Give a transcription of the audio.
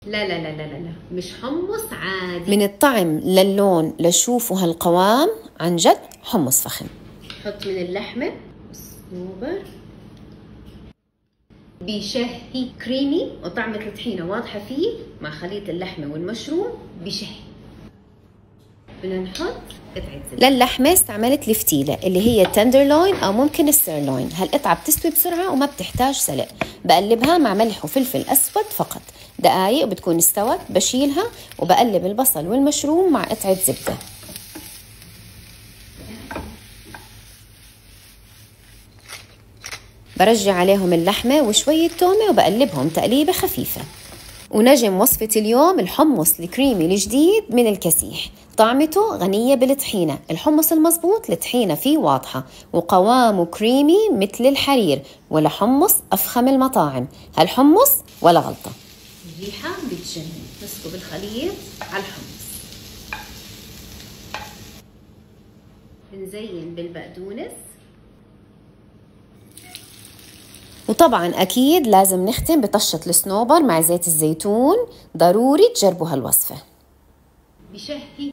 لا لا لا لا لا، مش حمص عادي. من الطعم للون لشوف وهالقوام عن جد حمص فخم. حط من اللحمة صنوبر بشهي كريمي، وطعمة الطحينة واضحة فيه مع خليط اللحمة والمشروم بشهي. بدنا نحط قطعة زبدة. للحمة استعملت الفتيلة اللي هي تندرلوين أو ممكن السيرلوين. هالقطعة بتستوي بسرعة وما بتحتاج سلق. بقلبها مع ملح وفلفل أسود فقط، دقايق وبتكون استوت. بشيلها وبقلب البصل والمشروم مع قطعة زبدة. برجع عليهم اللحمة وشوية تومة وبقلبهم تقليبة خفيفة. ونجم وصفة اليوم الحمص الكريمي الجديد من الكسيح. طعمته غنية بالطحينة، الحمص المزبوط الطحينة فيه واضحة، وقوامه كريمي مثل الحرير، ولا حمص أفخم المطاعم. هالحمص ولا غلطة. الريحة بتجنن. نسكب الخليط على الحمص، نزين بالبقدونس، وطبعا أكيد لازم نختم بطشة الصنوبر مع زيت الزيتون. ضروري تجربوا هالوصفة. بشهي